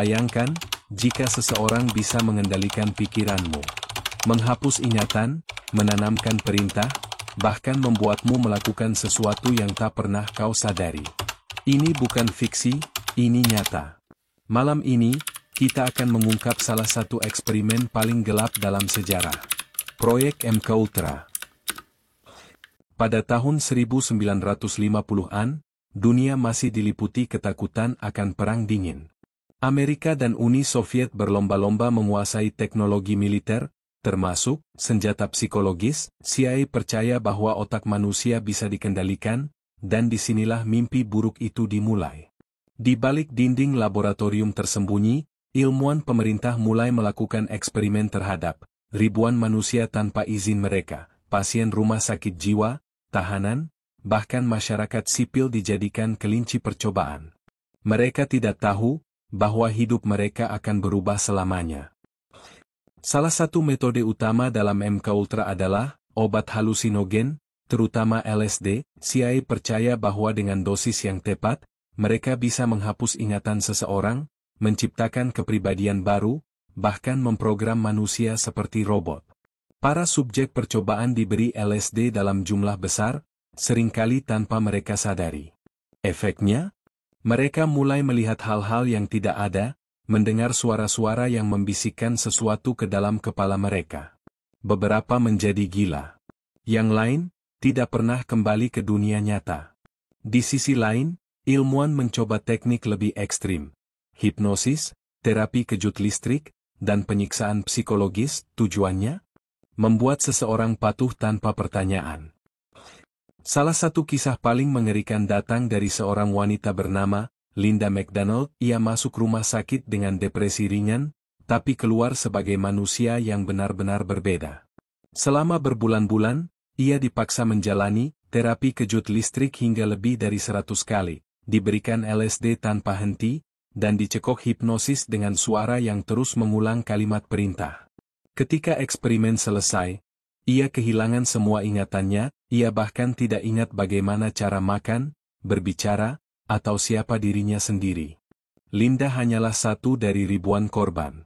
Bayangkan, jika seseorang bisa mengendalikan pikiranmu, menghapus ingatan, menanamkan perintah, bahkan membuatmu melakukan sesuatu yang tak pernah kau sadari. Ini bukan fiksi, ini nyata. Malam ini, kita akan mengungkap salah satu eksperimen paling gelap dalam sejarah. Proyek MKUltra. Pada tahun 1950-an, dunia masih diliputi ketakutan akan Perang Dingin. Amerika dan Uni Soviet berlomba-lomba menguasai teknologi militer, termasuk senjata psikologis. CIA percaya bahwa otak manusia bisa dikendalikan, dan disinilah mimpi buruk itu dimulai. Di balik dinding laboratorium tersembunyi, ilmuwan pemerintah mulai melakukan eksperimen terhadap ribuan manusia tanpa izin mereka. Pasien rumah sakit jiwa, tahanan, bahkan masyarakat sipil dijadikan kelinci percobaan. Mereka tidak tahu bahwa hidup mereka akan berubah selamanya. Salah satu metode utama dalam MKUltra adalah obat halusinogen, terutama LSD. CIA percaya bahwa dengan dosis yang tepat, mereka bisa menghapus ingatan seseorang, menciptakan kepribadian baru, bahkan memprogram manusia seperti robot. Para subjek percobaan diberi LSD dalam jumlah besar, seringkali tanpa mereka sadari. Efeknya, mereka mulai melihat hal-hal yang tidak ada, mendengar suara-suara yang membisikkan sesuatu ke dalam kepala mereka. Beberapa menjadi gila. Yang lain, tidak pernah kembali ke dunia nyata. Di sisi lain, ilmuwan mencoba teknik lebih ekstrim. Hipnosis, terapi kejut listrik, dan penyiksaan psikologis. Tujuannya? Membuat seseorang patuh tanpa pertanyaan. Salah satu kisah paling mengerikan datang dari seorang wanita bernama Linda McDonald. Ia masuk rumah sakit dengan depresi ringan, tapi keluar sebagai manusia yang benar-benar berbeda. Selama berbulan-bulan, ia dipaksa menjalani terapi kejut listrik hingga lebih dari 100 kali, diberikan LSD tanpa henti, dan dicekok hipnosis dengan suara yang terus mengulang kalimat perintah. Ketika eksperimen selesai, ia kehilangan semua ingatannya. Ia bahkan tidak ingat bagaimana cara makan, berbicara, atau siapa dirinya sendiri. Linda hanyalah satu dari ribuan korban.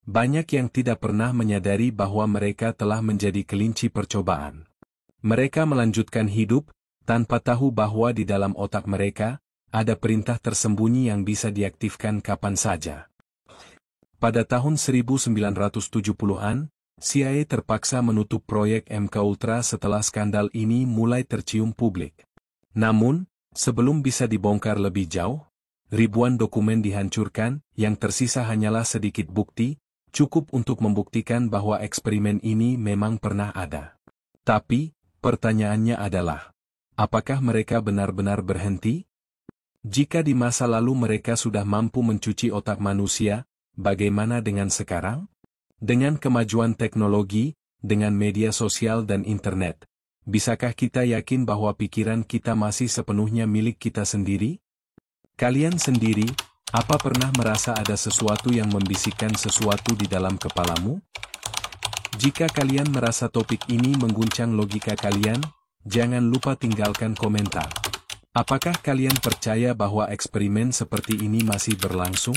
Banyak yang tidak pernah menyadari bahwa mereka telah menjadi kelinci percobaan. Mereka melanjutkan hidup, tanpa tahu bahwa di dalam otak mereka, ada perintah tersembunyi yang bisa diaktifkan kapan saja. Pada tahun 1970-an, CIA terpaksa menutup proyek MKUltra setelah skandal ini mulai tercium publik. Namun, sebelum bisa dibongkar lebih jauh, ribuan dokumen dihancurkan, yang tersisa hanyalah sedikit bukti, cukup untuk membuktikan bahwa eksperimen ini memang pernah ada. Tapi, pertanyaannya adalah, apakah mereka benar-benar berhenti? Jika di masa lalu mereka sudah mampu mencuci otak manusia, bagaimana dengan sekarang? Dengan kemajuan teknologi, dengan media sosial dan internet, bisakah kita yakin bahwa pikiran kita masih sepenuhnya milik kita sendiri? Kalian sendiri, apa pernah merasa ada sesuatu yang membisikkan sesuatu di dalam kepalamu? Jika kalian merasa topik ini mengguncang logika kalian, jangan lupa tinggalkan komentar. Apakah kalian percaya bahwa eksperimen seperti ini masih berlangsung?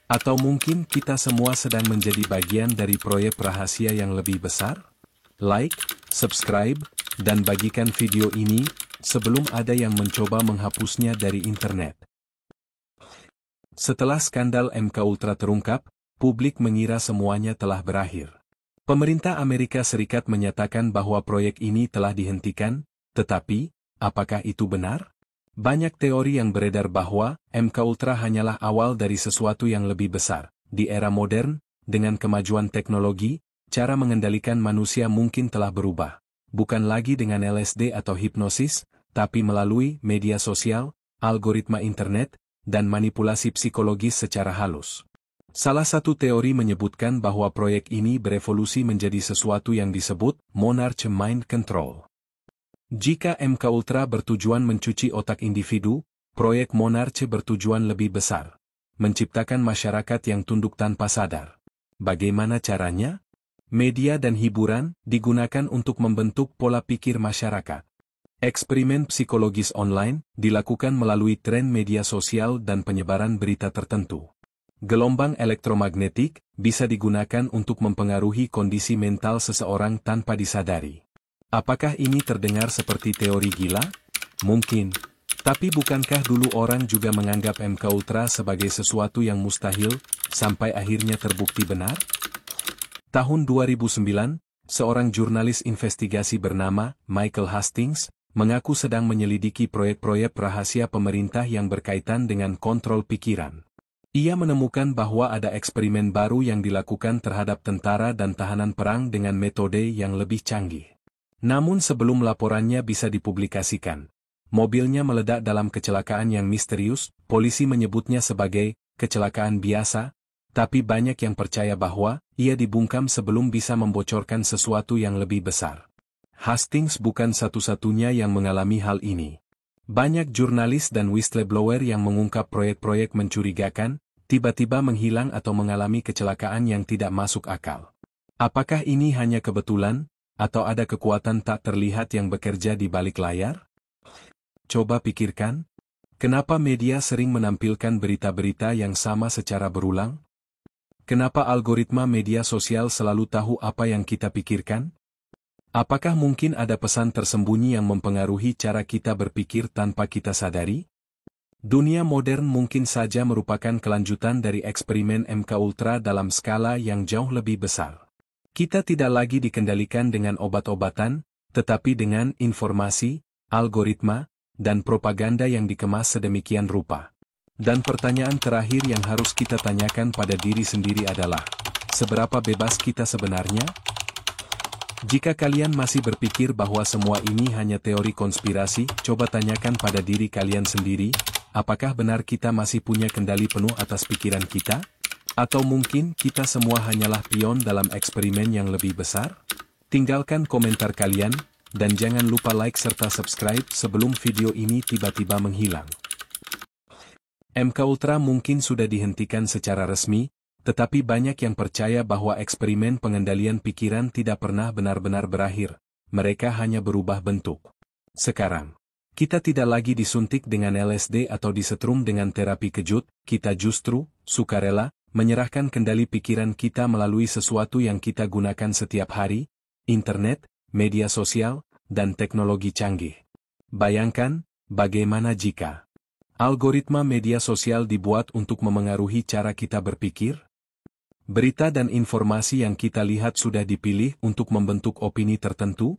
Atau mungkin kita semua sedang menjadi bagian dari proyek rahasia yang lebih besar? Like, subscribe, dan bagikan video ini, sebelum ada yang mencoba menghapusnya dari internet. Setelah skandal MKUltra terungkap, publik mengira semuanya telah berakhir. Pemerintah Amerika Serikat menyatakan bahwa proyek ini telah dihentikan, tetapi, apakah itu benar? Banyak teori yang beredar bahwa MKUltra hanyalah awal dari sesuatu yang lebih besar. Di era modern, dengan kemajuan teknologi, cara mengendalikan manusia mungkin telah berubah. Bukan lagi dengan LSD atau hipnosis, tapi melalui media sosial, algoritma internet, dan manipulasi psikologis secara halus. Salah satu teori menyebutkan bahwa proyek ini berevolusi menjadi sesuatu yang disebut Monarch Mind Control. Jika MKUltra bertujuan mencuci otak individu, proyek Monarch bertujuan lebih besar. Menciptakan masyarakat yang tunduk tanpa sadar. Bagaimana caranya? Media dan hiburan digunakan untuk membentuk pola pikir masyarakat. Eksperimen psikologis online dilakukan melalui tren media sosial dan penyebaran berita tertentu. Gelombang elektromagnetik bisa digunakan untuk mempengaruhi kondisi mental seseorang tanpa disadari. Apakah ini terdengar seperti teori gila? Mungkin. Tapi bukankah dulu orang juga menganggap MKUltra sebagai sesuatu yang mustahil, sampai akhirnya terbukti benar? Tahun 2009, seorang jurnalis investigasi bernama Michael Hastings mengaku sedang menyelidiki proyek-proyek rahasia pemerintah yang berkaitan dengan kontrol pikiran. Ia menemukan bahwa ada eksperimen baru yang dilakukan terhadap tentara dan tahanan perang dengan metode yang lebih canggih. Namun sebelum laporannya bisa dipublikasikan, mobilnya meledak dalam kecelakaan yang misterius. Polisi menyebutnya sebagai kecelakaan biasa, tapi banyak yang percaya bahwa ia dibungkam sebelum bisa membocorkan sesuatu yang lebih besar. Hastings bukan satu-satunya yang mengalami hal ini. Banyak jurnalis dan whistleblower yang mengungkap proyek-proyek mencurigakan, tiba-tiba menghilang atau mengalami kecelakaan yang tidak masuk akal. Apakah ini hanya kebetulan, atau ada kekuatan tak terlihat yang bekerja di balik layar? Coba pikirkan, kenapa media sering menampilkan berita-berita yang sama secara berulang? Kenapa algoritma media sosial selalu tahu apa yang kita pikirkan? Apakah mungkin ada pesan tersembunyi yang mempengaruhi cara kita berpikir tanpa kita sadari? Dunia modern mungkin saja merupakan kelanjutan dari eksperimen MKUltra dalam skala yang jauh lebih besar. Kita tidak lagi dikendalikan dengan obat-obatan, tetapi dengan informasi, algoritma, dan propaganda yang dikemas sedemikian rupa. Dan pertanyaan terakhir yang harus kita tanyakan pada diri sendiri adalah, seberapa bebas kita sebenarnya? Jika kalian masih berpikir bahwa semua ini hanya teori konspirasi, coba tanyakan pada diri kalian sendiri, apakah benar kita masih punya kendali penuh atas pikiran kita? Atau mungkin kita semua hanyalah pion dalam eksperimen yang lebih besar? Tinggalkan komentar kalian, dan jangan lupa like serta subscribe sebelum video ini tiba-tiba menghilang. MKUltra mungkin sudah dihentikan secara resmi, tetapi banyak yang percaya bahwa eksperimen pengendalian pikiran tidak pernah benar-benar berakhir, mereka hanya berubah bentuk. Sekarang, kita tidak lagi disuntik dengan LSD atau disetrum dengan terapi kejut, kita justru, sukarela, menyerahkan kendali pikiran kita melalui sesuatu yang kita gunakan setiap hari, internet, media sosial, dan teknologi canggih. Bayangkan, bagaimana jika algoritma media sosial dibuat untuk memengaruhi cara kita berpikir? Berita dan informasi yang kita lihat sudah dipilih untuk membentuk opini tertentu?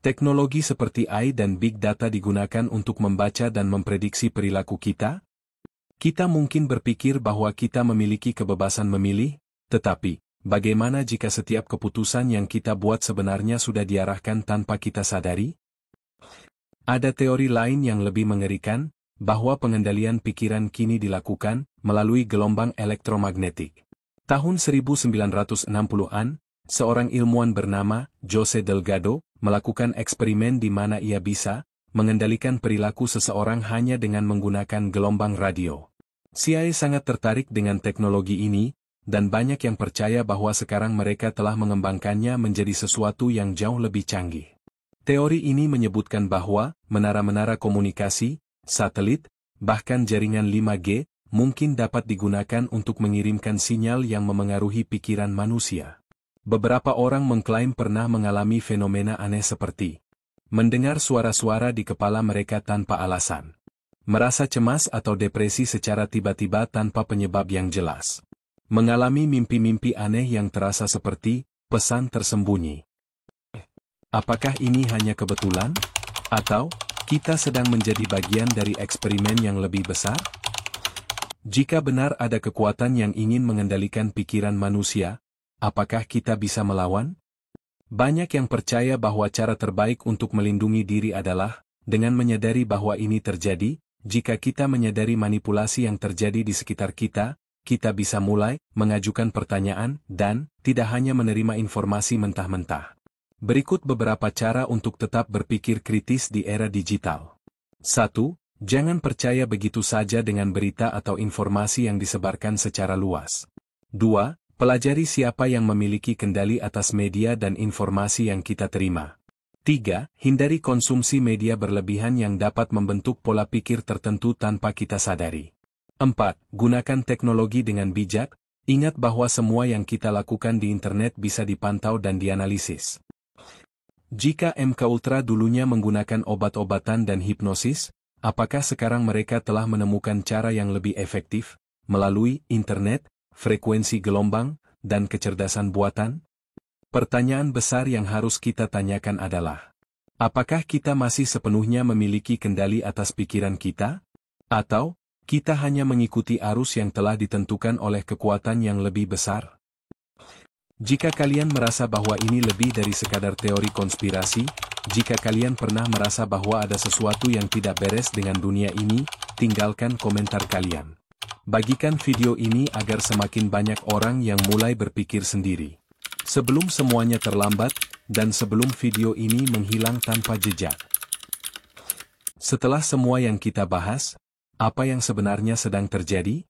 Teknologi seperti AI dan Big Data digunakan untuk membaca dan memprediksi perilaku kita? Kita mungkin berpikir bahwa kita memiliki kebebasan memilih, tetapi, bagaimana jika setiap keputusan yang kita buat sebenarnya sudah diarahkan tanpa kita sadari? Ada teori lain yang lebih mengerikan, bahwa pengendalian pikiran kini dilakukan melalui gelombang elektromagnetik. Tahun 1960-an, seorang ilmuwan bernama Jose Delgado melakukan eksperimen di mana ia bisa mengendalikan perilaku seseorang hanya dengan menggunakan gelombang radio. CIA sangat tertarik dengan teknologi ini, dan banyak yang percaya bahwa sekarang mereka telah mengembangkannya menjadi sesuatu yang jauh lebih canggih. Teori ini menyebutkan bahwa menara-menara komunikasi, satelit, bahkan jaringan 5G, mungkin dapat digunakan untuk mengirimkan sinyal yang memengaruhi pikiran manusia. Beberapa orang mengklaim pernah mengalami fenomena aneh seperti mendengar suara-suara di kepala mereka tanpa alasan, merasa cemas atau depresi secara tiba-tiba tanpa penyebab yang jelas, mengalami mimpi-mimpi aneh yang terasa seperti pesan tersembunyi. Apakah ini hanya kebetulan? Atau kita sedang menjadi bagian dari eksperimen yang lebih besar? Jika benar ada kekuatan yang ingin mengendalikan pikiran manusia, apakah kita bisa melawan? Banyak yang percaya bahwa cara terbaik untuk melindungi diri adalah dengan menyadari bahwa ini terjadi. Jika kita menyadari manipulasi yang terjadi di sekitar kita, kita bisa mulai mengajukan pertanyaan dan tidak hanya menerima informasi mentah-mentah. Berikut beberapa cara untuk tetap berpikir kritis di era digital. 1. Jangan percaya begitu saja dengan berita atau informasi yang disebarkan secara luas. 2. Pelajari siapa yang memiliki kendali atas media dan informasi yang kita terima. 3. Hindari konsumsi media berlebihan yang dapat membentuk pola pikir tertentu tanpa kita sadari. 4. Gunakan teknologi dengan bijak. Ingat bahwa semua yang kita lakukan di internet bisa dipantau dan dianalisis. Jika MKUltra dulunya menggunakan obat-obatan dan hipnosis, apakah sekarang mereka telah menemukan cara yang lebih efektif, melalui internet, frekuensi gelombang, dan kecerdasan buatan? Pertanyaan besar yang harus kita tanyakan adalah, apakah kita masih sepenuhnya memiliki kendali atas pikiran kita? Atau, kita hanya mengikuti arus yang telah ditentukan oleh kekuatan yang lebih besar? Jika kalian merasa bahwa ini lebih dari sekadar teori konspirasi, jika kalian pernah merasa bahwa ada sesuatu yang tidak beres dengan dunia ini, tinggalkan komentar kalian. Bagikan video ini agar semakin banyak orang yang mulai berpikir sendiri. Sebelum semuanya terlambat, dan sebelum video ini menghilang tanpa jejak. Setelah semua yang kita bahas, apa yang sebenarnya sedang terjadi?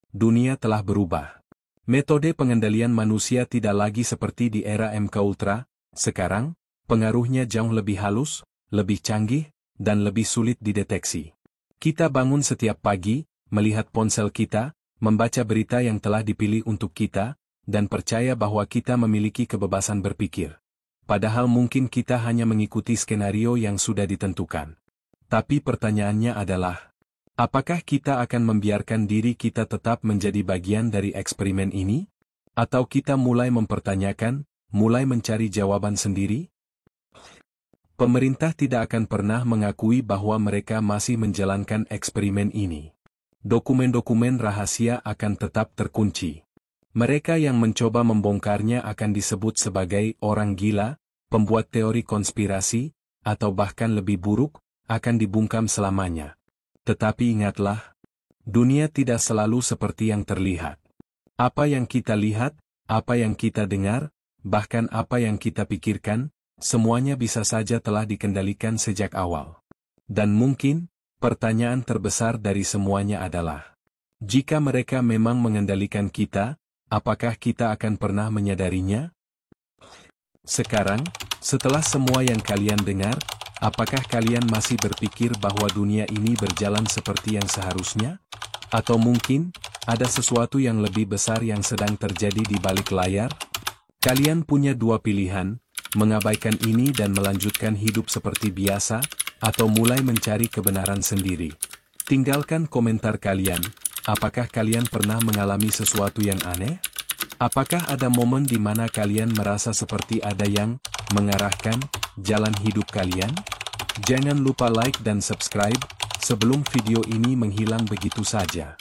Dunia telah berubah. Metode pengendalian manusia tidak lagi seperti di era MKUltra. Sekarang, pengaruhnya jauh lebih halus, lebih canggih, dan lebih sulit dideteksi. Kita bangun setiap pagi, melihat ponsel kita, membaca berita yang telah dipilih untuk kita, dan percaya bahwa kita memiliki kebebasan berpikir. Padahal mungkin kita hanya mengikuti skenario yang sudah ditentukan. Tapi pertanyaannya adalah, apakah kita akan membiarkan diri kita tetap menjadi bagian dari eksperimen ini? Atau kita mulai mempertanyakan, mulai mencari jawaban sendiri? Pemerintah tidak akan pernah mengakui bahwa mereka masih menjalankan eksperimen ini. Dokumen-dokumen rahasia akan tetap terkunci. Mereka yang mencoba membongkarnya akan disebut sebagai orang gila, pembuat teori konspirasi, atau bahkan lebih buruk, akan dibungkam selamanya. Tetapi ingatlah, dunia tidak selalu seperti yang terlihat. Apa yang kita lihat, apa yang kita dengar, bahkan apa yang kita pikirkan, semuanya bisa saja telah dikendalikan sejak awal. Dan mungkin, pertanyaan terbesar dari semuanya adalah, jika mereka memang mengendalikan kita, apakah kita akan pernah menyadarinya? Sekarang, setelah semua yang kalian dengar, apakah kalian masih berpikir bahwa dunia ini berjalan seperti yang seharusnya? Atau mungkin, ada sesuatu yang lebih besar yang sedang terjadi di balik layar? Kalian punya dua pilihan, mengabaikan ini dan melanjutkan hidup seperti biasa, atau mulai mencari kebenaran sendiri. Tinggalkan komentar kalian, apakah kalian pernah mengalami sesuatu yang aneh? Apakah ada momen di mana kalian merasa seperti ada yang mengarahkan jalan hidup kalian? Jangan lupa like dan subscribe sebelum video ini menghilang begitu saja.